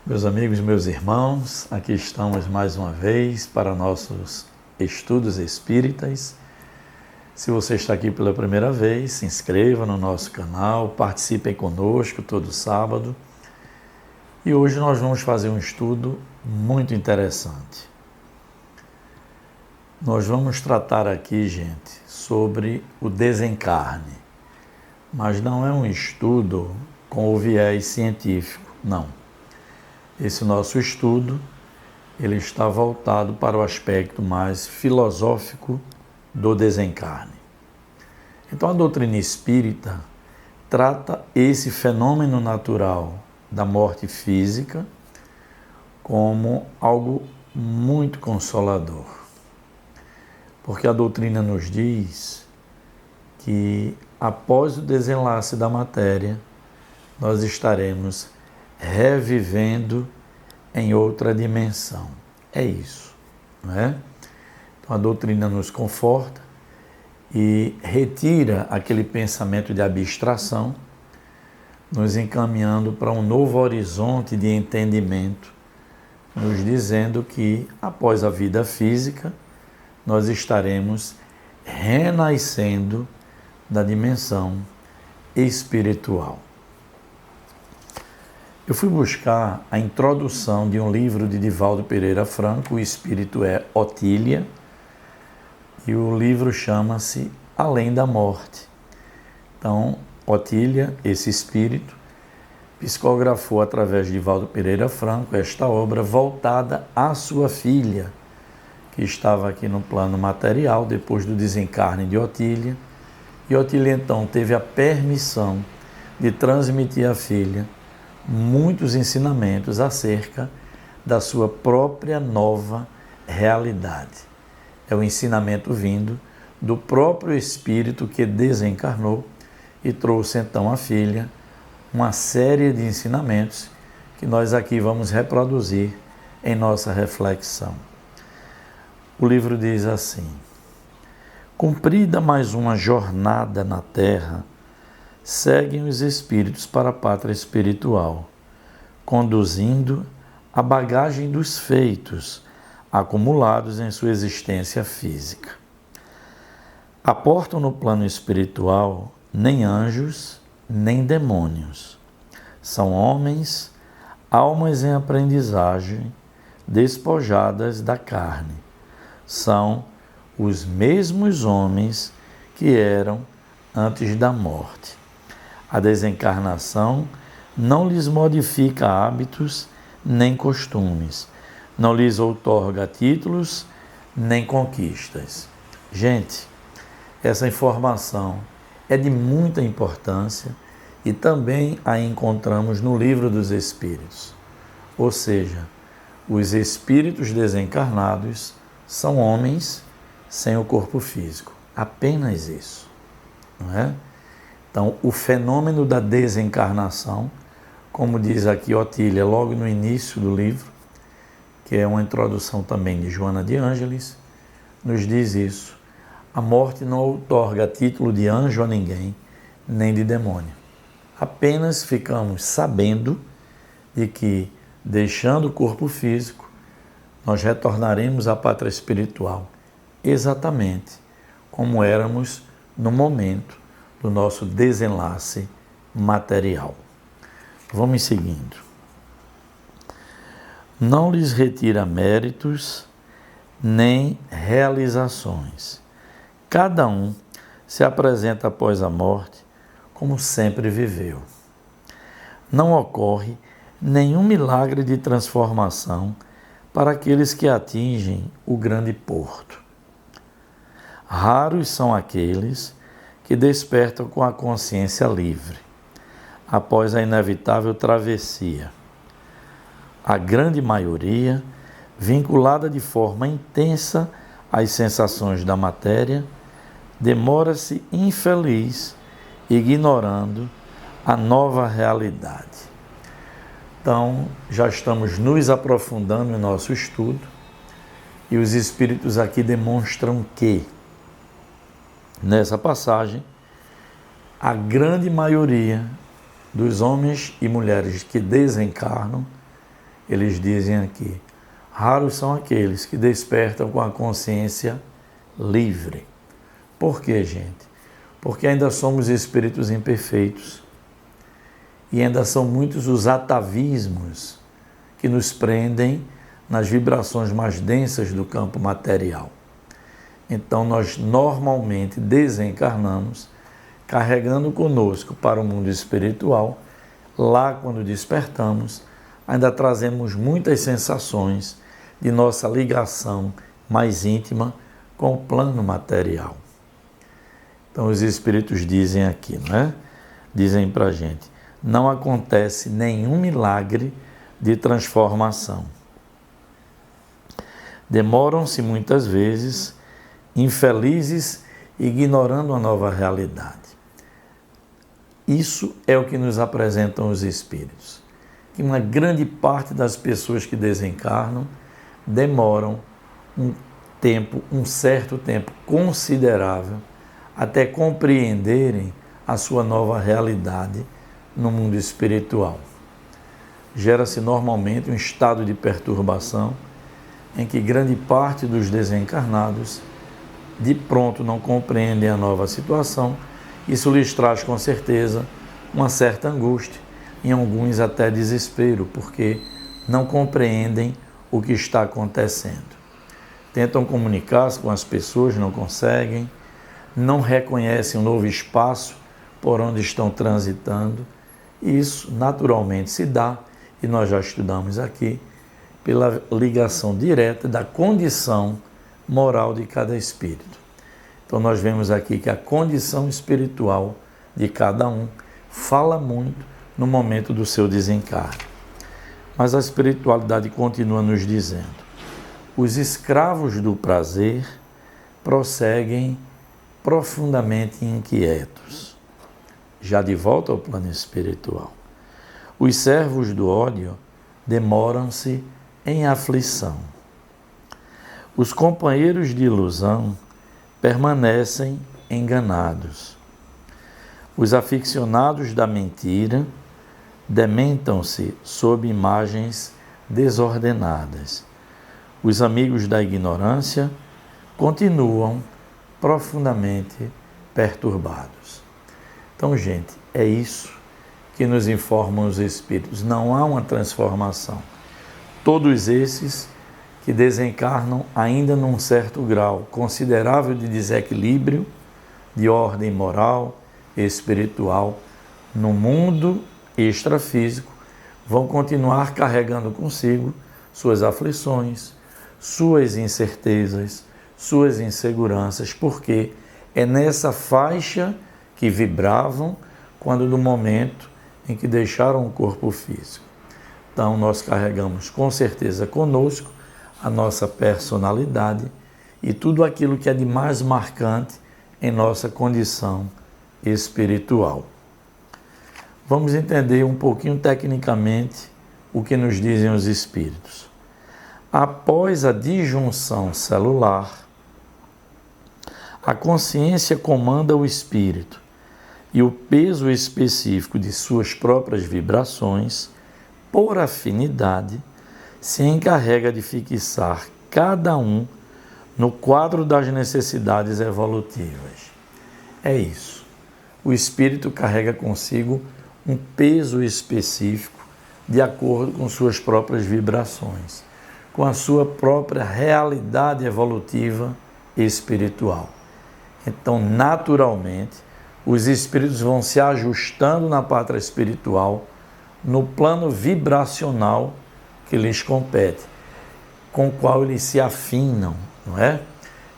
Meus amigos, meus irmãos, aqui estamos mais uma vez para nossos estudos espíritas. Se você está aqui pela primeira vez, se inscreva no nosso canal, participem conosco todo sábado. E hoje nós vamos fazer um estudo muito interessante. Nós vamos tratar aqui, gente, sobre o desencarne, mas não é um estudo com o viés científico, não. Esse nosso estudo, ele está voltado para o aspecto mais filosófico do desencarne. Então, a doutrina espírita trata esse fenômeno natural da morte física como algo muito consolador. Porque a doutrina nos diz que após o desenlace da matéria, nós estaremos revivendo em outra dimensão. É isso, não é? Então a doutrina nos conforta e retira aquele pensamento de abstração, nos encaminhando para um novo horizonte de entendimento, nos dizendo que após a vida física, nós estaremos renascendo da dimensão espiritual. Eu fui buscar a introdução de um livro de Divaldo Pereira Franco, O Espírito é Otília, e o livro chama-se Além da Morte. Então, Otília, esse espírito, psicografou através de Divaldo Pereira Franco esta obra voltada à sua filha, que estava aqui no plano material depois do desencarne de Otília, e Otília então teve a permissão de transmitir à filha muitos ensinamentos acerca da sua própria nova realidade. É o ensinamento vindo do próprio espírito que desencarnou e trouxe então à filha uma série de ensinamentos que nós aqui vamos reproduzir em nossa reflexão. O livro diz assim: cumprida mais uma jornada na Terra, seguem os espíritos para a pátria espiritual, conduzindo a bagagem dos feitos acumulados em sua existência física. Aportam no plano espiritual nem anjos, nem demônios. São homens, almas em aprendizagem, despojadas da carne. São os mesmos homens que eram antes da morte. A desencarnação não lhes modifica hábitos nem costumes, não lhes outorga títulos nem conquistas. Gente, essa informação é de muita importância e também a encontramos no Livro dos Espíritos. Ou seja, os espíritos desencarnados são homens sem o corpo físico. Apenas isso, não é? Então, o fenômeno da desencarnação, como diz aqui Otília, logo no início do livro, que é uma introdução também de Joana de Ângeles, nos diz isso. A morte não outorga título de anjo a ninguém, nem de demônio. Apenas ficamos sabendo de que, deixando o corpo físico, nós retornaremos à pátria espiritual, exatamente como éramos no momento do nosso desenlace material. Vamos seguindo. Não lhes retira méritos nem realizações. Cada um se apresenta após a morte como sempre viveu. Não ocorre nenhum milagre de transformação para aqueles que atingem o grande porto. Raros são aqueles que despertam com a consciência livre, após a inevitável travessia. A grande maioria, vinculada de forma intensa às sensações da matéria, demora-se infeliz, ignorando a nova realidade. Então, já estamos nos aprofundando em nosso estudo e os espíritos aqui demonstram que, nessa passagem, a grande maioria dos homens e mulheres que desencarnam eles dizem aqui: raros são aqueles que despertam com a consciência livre. Por quê, gente? Porque ainda somos espíritos imperfeitos e ainda são muitos os atavismos que nos prendem nas vibrações mais densas do campo material. Então nós normalmente desencarnamos carregando conosco para o mundo espiritual. Lá, quando despertamos, ainda trazemos muitas sensações de nossa ligação mais íntima com o plano material. Então os espíritos dizem aqui, né? Dizem para a gente: não acontece nenhum milagre de transformação. Demoram-se muitas vezes, infelizes, ignorando a nova realidade. Isso é o que nos apresentam os espíritos. Que uma grande parte das pessoas que desencarnam demoram um certo tempo considerável até compreenderem a sua nova realidade no mundo espiritual. Gera-se normalmente um estado de perturbação em que grande parte dos desencarnados de pronto não compreendem a nova situação. Isso lhes traz com certeza uma certa angústia, em alguns até desespero, porque não compreendem o que está acontecendo. Tentam comunicar-se com as pessoas, não conseguem, não reconhecem o novo espaço por onde estão transitando. E isso naturalmente se dá, e nós já estudamos aqui, pela ligação direta da condição moral de cada espírito. Então nós vemos aqui que a condição espiritual de cada um fala muito no momento do seu desencarne. Mas a espiritualidade continua nos dizendo: os escravos do prazer prosseguem profundamente inquietos, já de volta ao plano espiritual. Os servos do ódio demoram-se em aflição. Os companheiros de ilusão permanecem enganados. Os aficionados da mentira dementam-se sob imagens desordenadas. Os amigos da ignorância continuam profundamente perturbados. Então, gente, é isso que nos informam os espíritos. Não há uma transformação. Todos esses que desencarnam ainda num certo grau considerável de desequilíbrio, de ordem moral, espiritual, no mundo extrafísico, vão continuar carregando consigo suas aflições, suas incertezas, suas inseguranças, porque é nessa faixa que vibravam quando no momento em que deixaram o corpo físico. Então nós carregamos com certeza conosco a nossa personalidade e tudo aquilo que é de mais marcante em nossa condição espiritual. Vamos entender um pouquinho tecnicamente o que nos dizem os espíritos. Após a disjunção celular, a consciência comanda o espírito e o peso específico de suas próprias vibrações, por afinidade, se encarrega de fixar cada um no quadro das necessidades evolutivas. É isso. O espírito carrega consigo um peso específico de acordo com suas próprias vibrações, com a sua própria realidade evolutiva espiritual. Então, naturalmente, os espíritos vão se ajustando na pátria espiritual, no plano vibracional que lhes compete, com o qual eles se afinam, não é?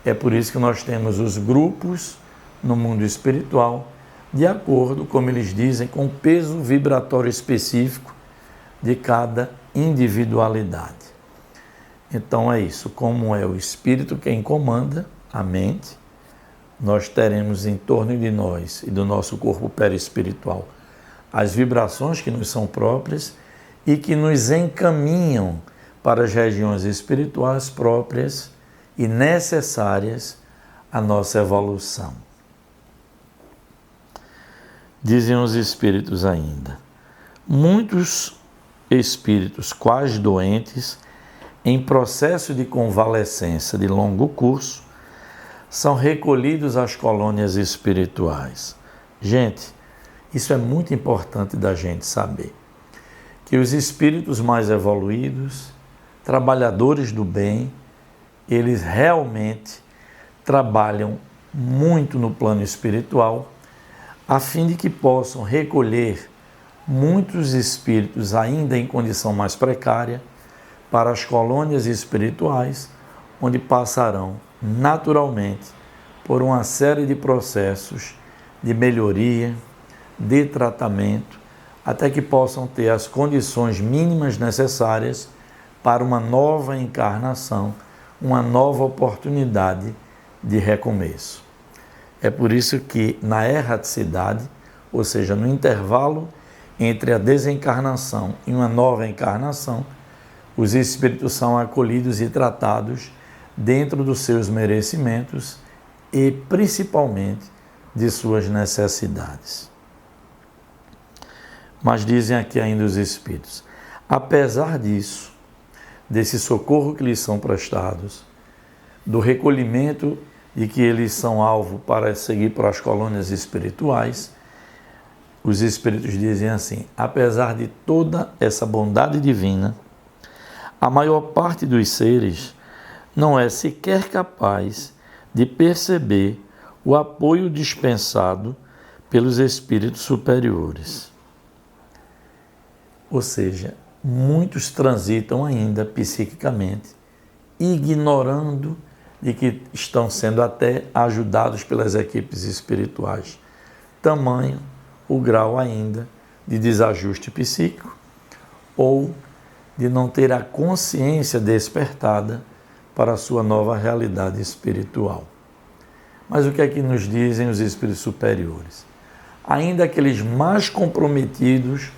É por isso que nós temos os grupos no mundo espiritual, de acordo, como eles dizem, com o peso vibratório específico de cada individualidade. Então é isso, como é o espírito quem comanda a mente, nós teremos em torno de nós e do nosso corpo perispiritual as vibrações que nos são próprias e que nos encaminham para as regiões espirituais próprias e necessárias à nossa evolução. Dizem os espíritos ainda: muitos espíritos quase doentes, em processo de convalescência de longo curso, são recolhidos às colônias espirituais. Gente, isso é muito importante da gente saber, que os espíritos mais evoluídos, trabalhadores do bem, eles realmente trabalham muito no plano espiritual, a fim de que possam recolher muitos espíritos ainda em condição mais precária para as colônias espirituais, onde passarão naturalmente por uma série de processos de melhoria, de tratamento, até que possam ter as condições mínimas necessárias para uma nova encarnação, uma nova oportunidade de recomeço. É por isso que na erraticidade, ou seja, no intervalo entre a desencarnação e uma nova encarnação, os espíritos são acolhidos e tratados dentro dos seus merecimentos e principalmente de suas necessidades. Mas dizem aqui ainda os espíritos, apesar disso, desse socorro que lhes são prestados, do recolhimento de que eles são alvo para seguir para as colônias espirituais, os espíritos dizem assim, apesar de toda essa bondade divina, a maior parte dos seres não é sequer capaz de perceber o apoio dispensado pelos espíritos superiores. Ou seja, muitos transitam ainda psiquicamente, ignorando de que estão sendo até ajudados pelas equipes espirituais. Tamanho o grau ainda de desajuste psíquico ou de não ter a consciência despertada para a sua nova realidade espiritual. Mas o que é que nos dizem os espíritos superiores? Ainda aqueles mais comprometidos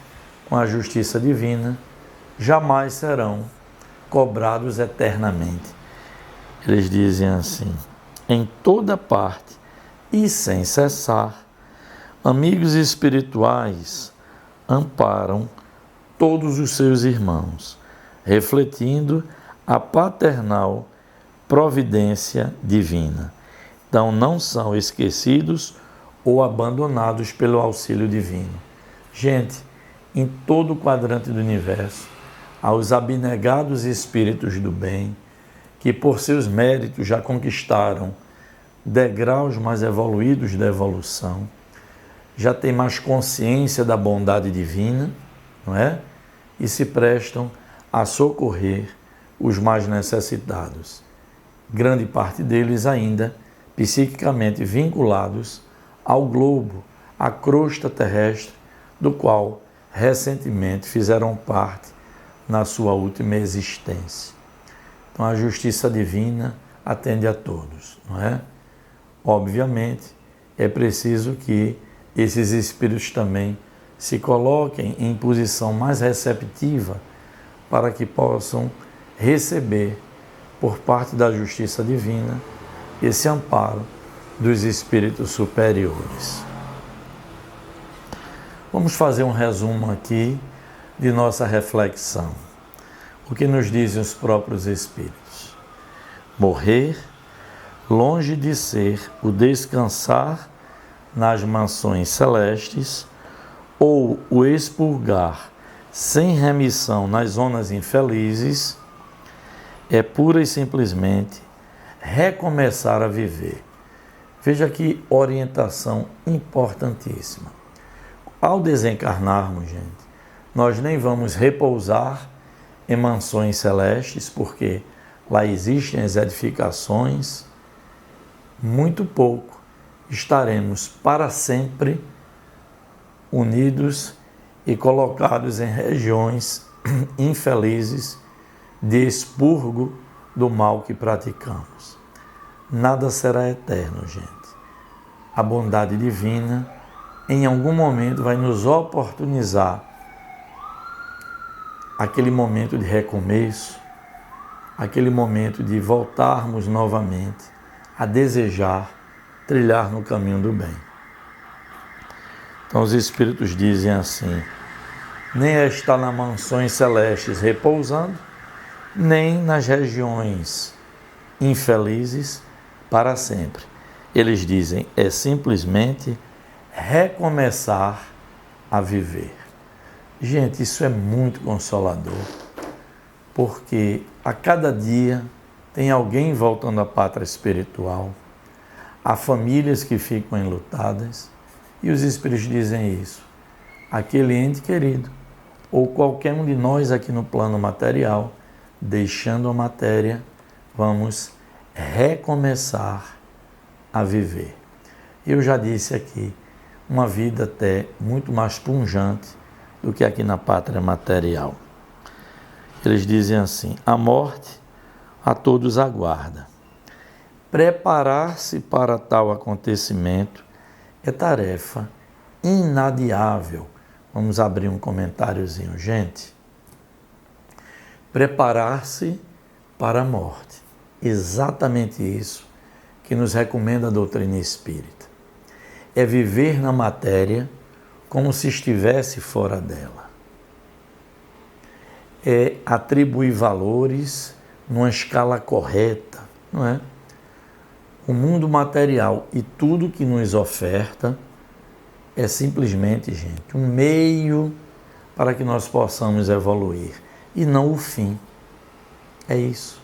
com a justiça divina jamais serão cobrados eternamente. Eles dizem assim, em toda parte e sem cessar, amigos espirituais amparam todos os seus irmãos, refletindo a paternal providência divina. Então não são esquecidos ou abandonados pelo auxílio divino. Gente, em todo o quadrante do universo, há os abnegados espíritos do bem, que por seus méritos já conquistaram degraus mais evoluídos da evolução, já têm mais consciência da bondade divina, não é? E se prestam a socorrer os mais necessitados. Grande parte deles ainda psiquicamente vinculados ao globo, à crosta terrestre, do qual recentemente fizeram parte na sua última existência. Então a justiça divina atende a todos, não é? Obviamente, é preciso que esses espíritos também se coloquem em posição mais receptiva para que possam receber, por parte da justiça divina, esse amparo dos espíritos superiores. Vamos fazer um resumo aqui de nossa reflexão. O que nos dizem os próprios espíritos? Morrer, longe de ser o descansar nas mansões celestes, ou o expurgar sem remissão nas zonas infelizes, é pura e simplesmente recomeçar a viver. Veja que orientação importantíssima. Ao desencarnarmos, gente, nós nem vamos repousar em mansões celestes, porque lá existem as edificações, muito pouco estaremos para sempre unidos e colocados em regiões infelizes de expurgo do mal que praticamos. Nada será eterno, gente. A bondade divina, em algum momento, vai nos oportunizar aquele momento de recomeço, aquele momento de voltarmos novamente a desejar trilhar no caminho do bem. Então os espíritos dizem assim, nem a estar nas mansões celestes repousando, nem nas regiões infelizes para sempre. Eles dizem, é simplesmente recomeçar a viver. Gente, isso é muito consolador, porque a cada dia tem alguém voltando à pátria espiritual, há famílias que ficam enlutadas, e os Espíritos dizem isso. Aquele ente querido, ou qualquer um de nós aqui no plano material, deixando a matéria, vamos recomeçar a viver. Eu já disse aqui, uma vida até muito mais pungente do que aqui na pátria material. Eles dizem assim, a morte a todos aguarda. Preparar-se para tal acontecimento é tarefa inadiável. Vamos abrir um comentáriozinho, gente. Preparar-se para a morte. Exatamente isso que nos recomenda a doutrina espírita. É viver na matéria como se estivesse fora dela. É atribuir valores numa escala correta, não é? O mundo material e tudo que nos oferta é simplesmente, gente, um meio para que nós possamos evoluir e não o fim. É isso.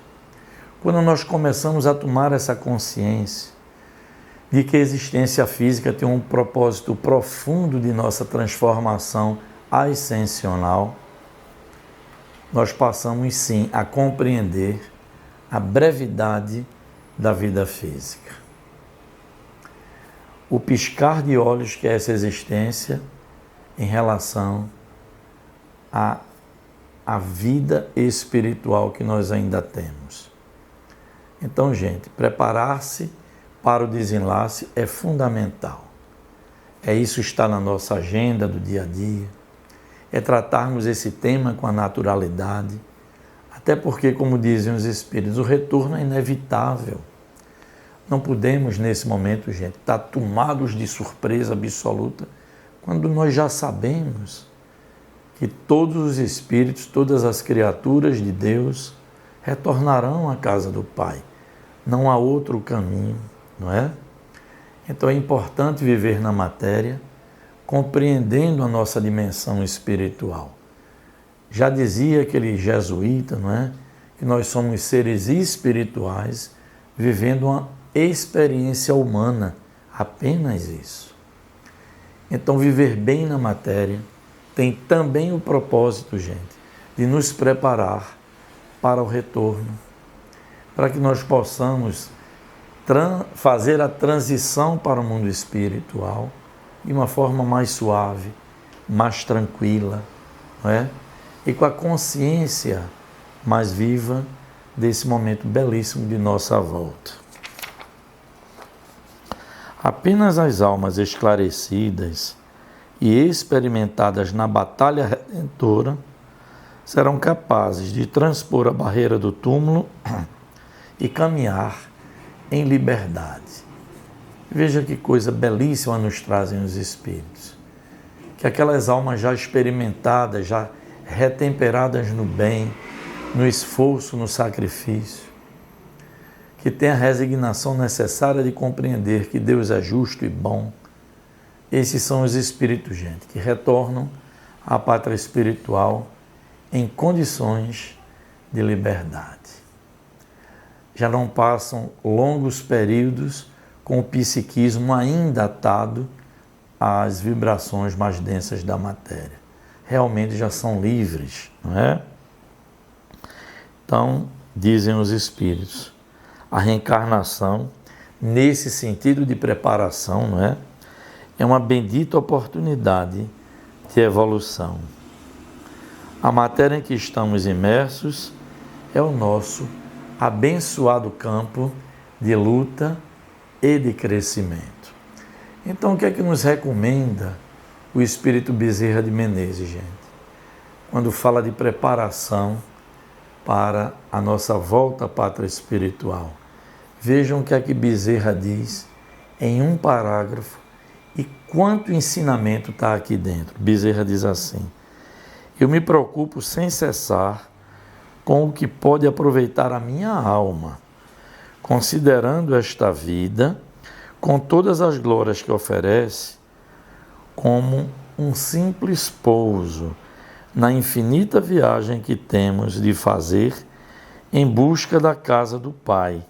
Quando nós começamos a tomar essa consciência de que a existência física tem um propósito profundo de nossa transformação ascensional, nós passamos sim a compreender a brevidade da vida física. O piscar de olhos que é essa existência em relação à vida espiritual que nós ainda temos. Então, gente, preparar-se para o desenlace é fundamental. É isso está na nossa agenda do dia a dia. É tratarmos esse tema com a naturalidade, até porque, como dizem os Espíritos, o retorno é inevitável. Não podemos, nesse momento, gente, estar tomados de surpresa absoluta, quando nós já sabemos que todos os Espíritos, todas as criaturas de Deus retornarão à casa do Pai. Não há outro caminho, não é? Então é importante viver na matéria, compreendendo a nossa dimensão espiritual. Já dizia aquele jesuíta, não é? Que nós somos seres espirituais vivendo uma experiência humana, apenas isso. Então viver bem na matéria tem também o propósito, gente, de nos preparar para o retorno, para que nós possamos fazer a transição para o mundo espiritual de uma forma mais suave, mais tranquila, não é? E com a consciência mais viva desse momento belíssimo de nossa volta. Apenas as almas esclarecidas e experimentadas na batalha redentora serão capazes de transpor a barreira do túmulo e caminhar em liberdade. Veja que coisa belíssima nos trazem os Espíritos. Que aquelas almas já experimentadas, já retemperadas no bem, no esforço, no sacrifício, que têm a resignação necessária de compreender que Deus é justo e bom. Esses são os Espíritos, gente, que retornam à pátria espiritual em condições de liberdade. Já não passam longos períodos com o psiquismo ainda atado às vibrações mais densas da matéria. Realmente já são livres, não é? Então, dizem os Espíritos, a reencarnação, nesse sentido de preparação, não é? É uma bendita oportunidade de evolução. A matéria em que estamos imersos é o nosso abençoado campo de luta e de crescimento. Então, o que é que nos recomenda o Espírito Bezerra de Menezes, gente? Quando fala de preparação para a nossa volta à pátria espiritual. Vejam o que é que Bezerra diz em um parágrafo e quanto ensinamento está aqui dentro. Bezerra diz assim: Eu me preocupo sem cessar com o que pode aproveitar a minha alma, considerando esta vida, com todas as glórias que oferece, como um simples pouso na infinita viagem que temos de fazer em busca da casa do Pai.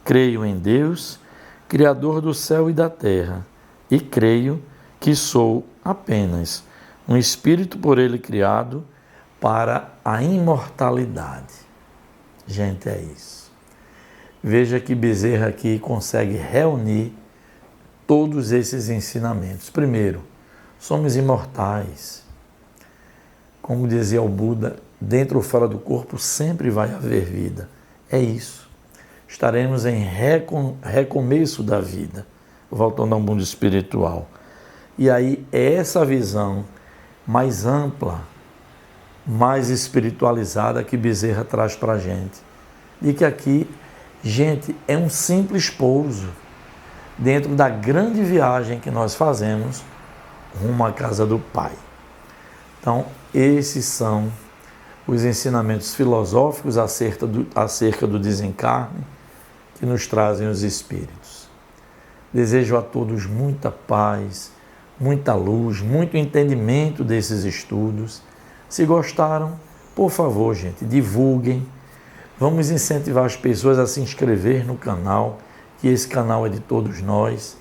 Creio em Deus, Criador do céu e da terra, e creio que sou apenas um espírito por Ele criado para a imortalidade. Gente, é isso. Veja que Bezerra aqui consegue reunir todos esses ensinamentos. Primeiro, somos imortais. Como dizia o Buda, dentro ou fora do corpo sempre vai haver vida. É isso. Estaremos em recomeço da vida, voltando ao mundo espiritual. E aí é essa visão mais ampla, mais espiritualizada que Bezerra traz para a gente. E que aqui, gente, é um simples pouso dentro da grande viagem que nós fazemos rumo à casa do Pai. Então, esses são os ensinamentos filosóficos acerca do desencarne que nos trazem os Espíritos. Desejo a todos muita paz, muita luz, muito entendimento desses estudos. Se gostaram, por favor, gente, divulguem. Vamos incentivar as pessoas a se inscrever no canal, que esse canal é de todos nós.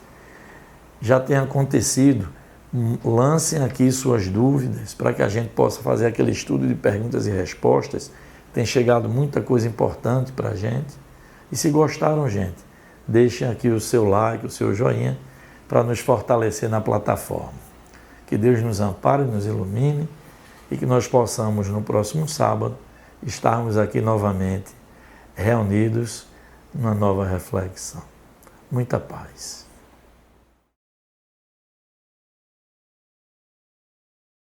Já tem acontecido, lancem aqui suas dúvidas para que a gente possa fazer aquele estudo de perguntas e respostas. Tem chegado muita coisa importante para a gente. E se gostaram, gente, deixem aqui o seu like, o seu joinha, para nos fortalecer na plataforma. Que Deus nos ampare, nos ilumine e que nós possamos, no próximo sábado, estarmos aqui novamente reunidos numa nova reflexão. Muita paz.